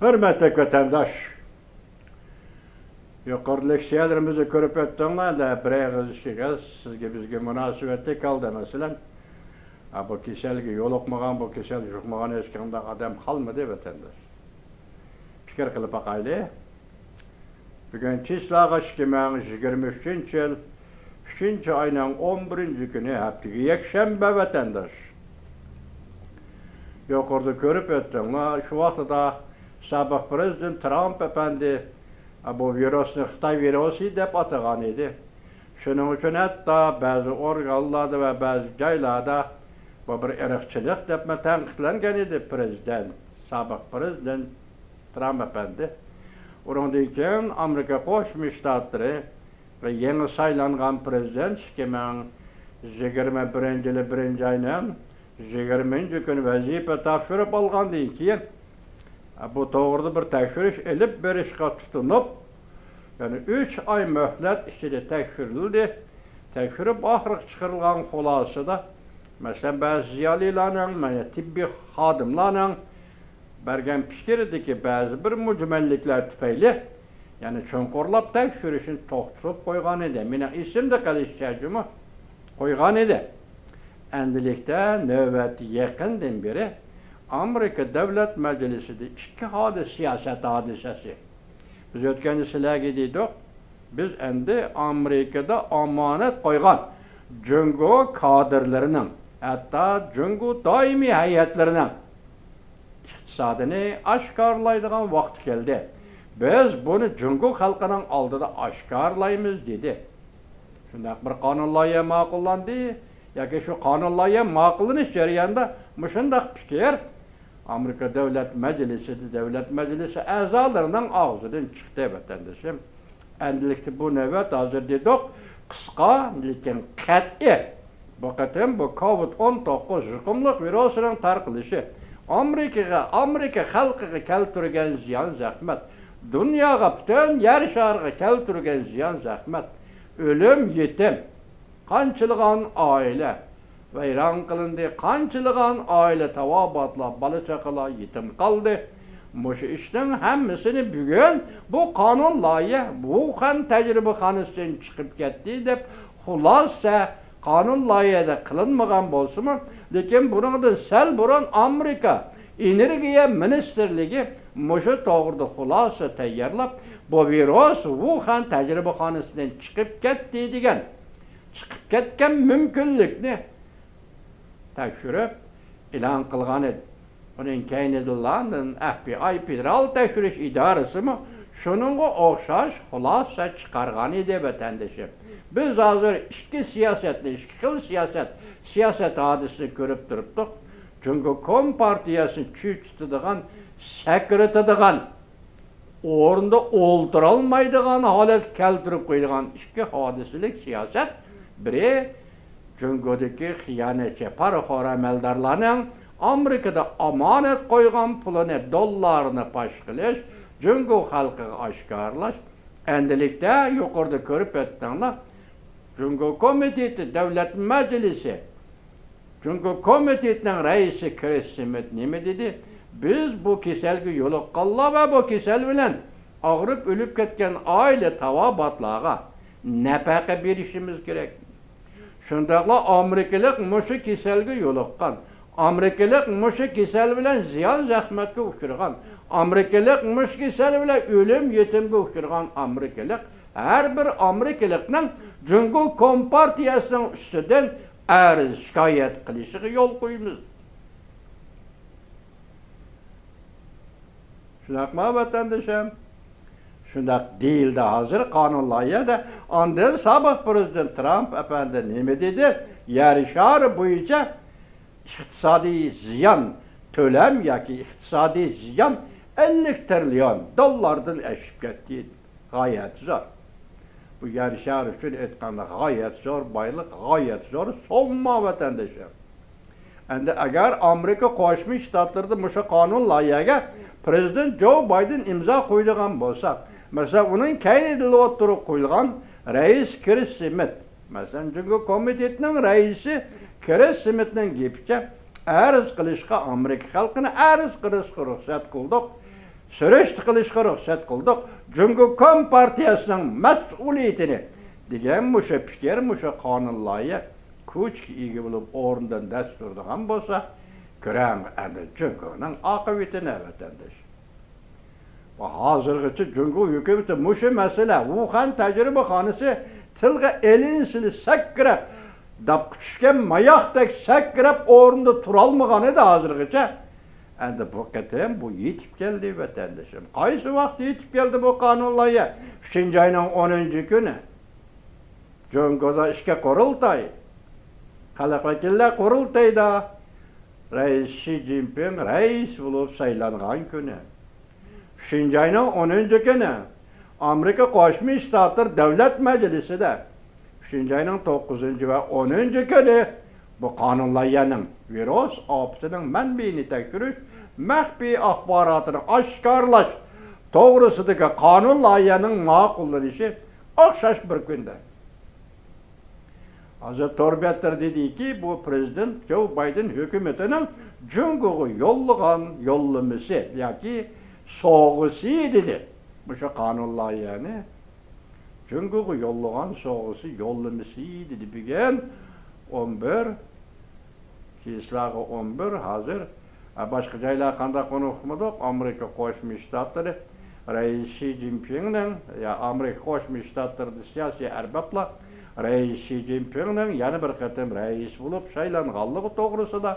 Hürmetli vatandaş, yukarı leksiyalarımızı görüp öttüğünler de bir ağız iki kez sizge bizge münasebetli kaldı mesela. Bu keselge yol okmagan, bu kesel yokmagan eskinde adam kalmadı vatandaş. Fikir kılıp akaylı. Bugün çislağa 2023 yıl 3. ayının 11. günü haftaki yekşembe vatandaş. Yukarıda görüp öttüğünler şu vaxtada sabah Prezident Trump efendi bu virüsünü Xitay virusu dep atagan idi. Şunun için hatta bazı organlarda ve bazı joylarda bu bir ırkçılık dep tanqidlangan idi Prezident, sabah Prezident Trump efendi. Ondan keyin Amerika Qo'shma Shtatlari ve yeni saylangan Prezident 2021 yılı 1. ayının 20. günü vazife topshirib olgandan keyin bu to'g'rida bir tekshirish elib berishga tutunib, yani 3 ay mühlet ichida tekshirildi. Tekshirib oxirgi chiqarilgan xulosada masalan ba'zi ziyolilarning, mana tibbiy xodimlarning bergan fikridiki ba'zi bir mujmalliklar tufayli, yani cho'nqurlab tekshirishni to'xtatib qo'ygan edi. Meni esimda qolishchajimi qo'ygan edi. Endilikda navbati yaqindan beri Amerika Devlet Meclisi'de iki siyaset hadisesi. Biz ötkeni sizlerge dedik, biz endi Amerika'da amanet koygan Cungo kadrlarının, hatta Cungo daimi heyetlerinin iktisadını aşkarlaydıgan vakti geldi. Biz bunu Cungo halkının aldıda aşkarlayımız dedi. Şundak bir kanun layığı makullandı, ya ki şu kanun layığı makullanış jarayonida muşundak fikir Amerika Devlet Meclisi azalarından ağzından çıktı vatandaşım. Endilikte bu nöbet hazır dedik. Kıska, lekin qat'i. Bu qatim bu COVID-19 yuqumliq virusunun tarqalishi Amerika xalqiga keltirgan ziyon zahmat, dunyoga butun yer shariga keltirgan ziyon zahmat, o'lim, yetim, qanchilgan oila vayron qilindi, qanchilgan oila tavobatlar, bola chaqalar yetim qoldi. Mushu ishning hammasini bugun bu qonun loyiha, bu ham tajribaxonasidan chiqib ketdi deb xulosa qonun loyihada qilinmagan bo'lsa-mu, lekin buningdan sal burun Amerika Energiya Ministerligi mushu to'g'rida xulosa tayyorlab, bu virus Wuhan tajribaxonasidan chiqib ketdi degan, chiqib ketgan mumkinlikni tekshirib e'lon qilgan edi. Bunun keyinida London FBI Federal tekshirish idorasimi shuningga o'xshash xulosa chiqargan edi vatandoshim. Biz hozir ikki xil siyoset hodisasini ko'rib turibdik. Chunki Kompartiyasini tutadigan, sakratadigan, o'rnida o'ltira olmaydigan holat keltirib qo'yilgan ikki hodisalik siyosat. Biri Cungodagi xiyonatchi parxor amaldorlarning Amerikada amanet qo'ygan pulini, dollarini pash qilish, Cungo xalqiga oshkorlash. Endilikda yuqorida ko'rib o'tdinglar. Cungo komiteti, Davlat Majlisi, Cungo komitetining raisi Chris Smith nima dedi? Biz bu kasalga yo'liqqanlar va bu kasal bilan og'rib o'lib ketgan oila tavobatlarga nafaqa berishimiz kerak. Shundaqla Amerikalik mushu kasalga yo'liqqan, Amerikalik mushu kasal bilan ziyon zahmatga uchragan, Amerikalik mushu kasal bilan o'lim yetimga uchragan Amerikalik, har bir Amerikalikning Cungo Kompartiyasining ustidan arz shikoyat qilishiga yo'l qo'yamiz. Shundaqmi vatandoshim? Shundaq deyildi hozir qonun loyihada. Ondan sobiq Prezident Trump efendi nima dedi? Yer shari bo'yicha iqtisodiy ziyon to'lam yoki iqtisodiy ziyon 50 trillion dollardan oshib ketdi. G'oyat zo'r. Bu yer shari uchun aytganda g'oyat zo'r boylik, g'oyat zo'r somma vatandoshim. Endi agar Amerika Qo'shma Shtatlarida mushu qonun loyihaga Prezident Joe Biden imzo qo'ydigan bo'lsa, masalan, uning keyinida o'tirib qo'yilgan rais Chris Smith, masalan, Cungo komitetining raisi Chris Smithning gapicha arz qilishga Amerika xalqini arz qilishga ruxsat qildik. Süreç tıkılışqa ruhsat qıldık. Cumhur Kompartiyasının mas'uliyetini degan muşa fikir, muşa qonun loyiha kuchga ega bo'lib o'rnidan dast turadigan bo'lsa, ko'ramiz endi Cumhurning oqibatini vatandosh. Bu hozirgacha Cumhur hukumati muşa masala Wuhan tajribaxonasi tilga elinsini sakrab, dab tushgan mayoqdek sakrab o'rnida tura olmagan edi hozirgacha. Endi bu qatam bu yetib keldi vatandoshim. Qaysi vaqt yetib keldi bu qonun loyiha? 3-oyning 10-kuni. Cumhurda ishga qurultay. Xalq vakillar qurultayda Rais Xi Jinping rais bo'lib saylangan kuni. 3-oyning 10-kuni Amerika Qo'shma Shtatlar Davlat Majlisida 3-oyning 9 va 10-kuni bu qonun loyihaning virus ofisining manbaini tekshirish, maxfiy axborotini oshkorlash to'g'risidagi qonun loyihaning ma'qullanishi o'xshash bir kunda. Hozir Torbetler dediki, bu Prezident Joe Biden hukumatining Cumhurga yollagan yo'llamasi yoki sovg'isi dedi. Bu şu qonun loyihani Cumhurga yollagan sovg'isi yo'llamasi dedi. Bugun 11 Kislagı 11 hazır. Başka joylar qanday qo'nib Amerika Qo'shma Shtatlari Rais Xi Jinpingning ya Amerika Qo'shma Shtatlarida siyosiy arboblar Rais Xi Jinpingning yana bir qatam rais bo'lib saylanganligi to'g'risida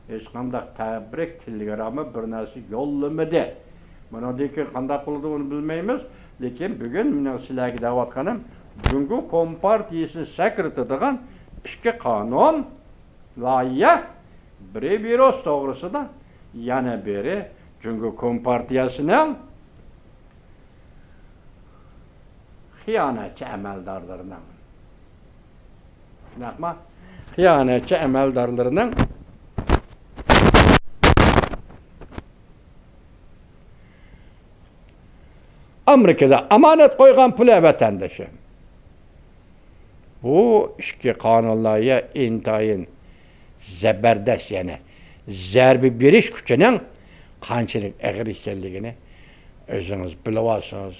hech qanday tabrik telegramma bir narsa yo'llamadi. Buniki qanday qildi uni bilmaymiz, lekin bugun men sizlarga da'vatqanim Cumhur Kompartiyasi sekretaridan ishga qonun loyiha virus to'g'risida yana beri Cumhur Kompartiyasining xiyonatchi amaldorlarining naqma xiyonatchi amaldorlarining Amerikada amanet qo'ygan puli vatandoshi. Bu ishki qonunlarga intayin zabardast yana zarbi berish kuchining qanchalik og'ir ekanligini o'zingiz bilib olsangiz,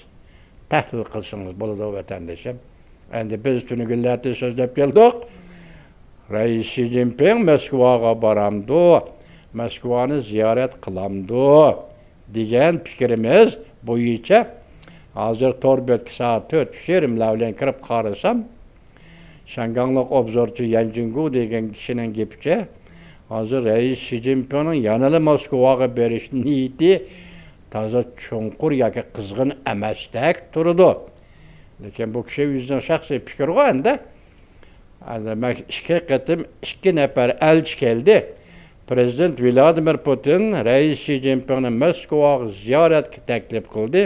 tahlil qilsangiz bo'ladi vatandoshim. Endi biz tunugunlarda so'zlab keldik. Rais Xi Jinping Moskvaga boramdi, Moskvani ziyorat qilamdi degan fikrimiz bo'yicha hozir Torbet soat 4:20 bilan kirib qarasam, Shanganliq obzorchi Yanjingu degan kishining gapicha, hozir Rais Xi Jinpingning yanada Moskvaga berish niyati toza chunqur yoki qizg'in emasdek turdi. Lekin bu kishi o'zining shaxsiy fikri endi. Ikki qatim 2 nafar elchi keldi. Prezident Vladimir Putin Rais Xi Jinpingni Moskvaga ziyoratga taklif qildi.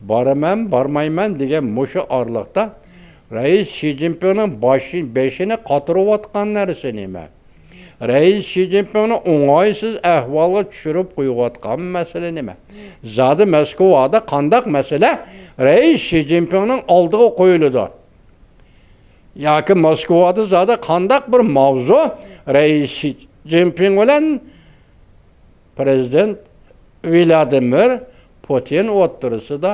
Boraman, bormayman degan mushu orliqda Rais Xi Jinpingning beshini qotirayotgan narsa nima? Rais Xi Jinpingni o'ng'aysiz ahvolga tushirib qo'yayotgan masala nima? Zodi Moskvada qandaq masala Rais Xi Jinpingning oldiga qo'yiladi? Yoki Moskvada zodi qandaq bir mavzu Rais Xi Jinping bilan Prezident Vladimir Putin o'rtasida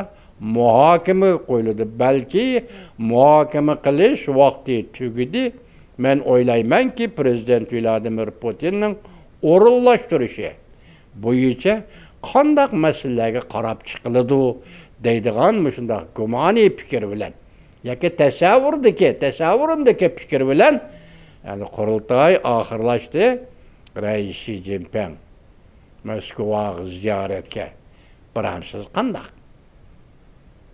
muhokama qo'yildi. Balki muhokama qilish vaqti tugadi. Men o'ylaymanki, Prezident Vladimir Putinning o'rinlashtirishi bo'yicha qandaq masalalarga qarab chiqiladi deydigan shunday gumoniy fikr bilan yoki tasavvurimdagi fikr bilan yani qurultoy oxirlashdi. Rais Xi Jinping Moskvaga ziyoratga boramsiz qandaq?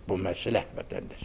Bu mesele vatandaş.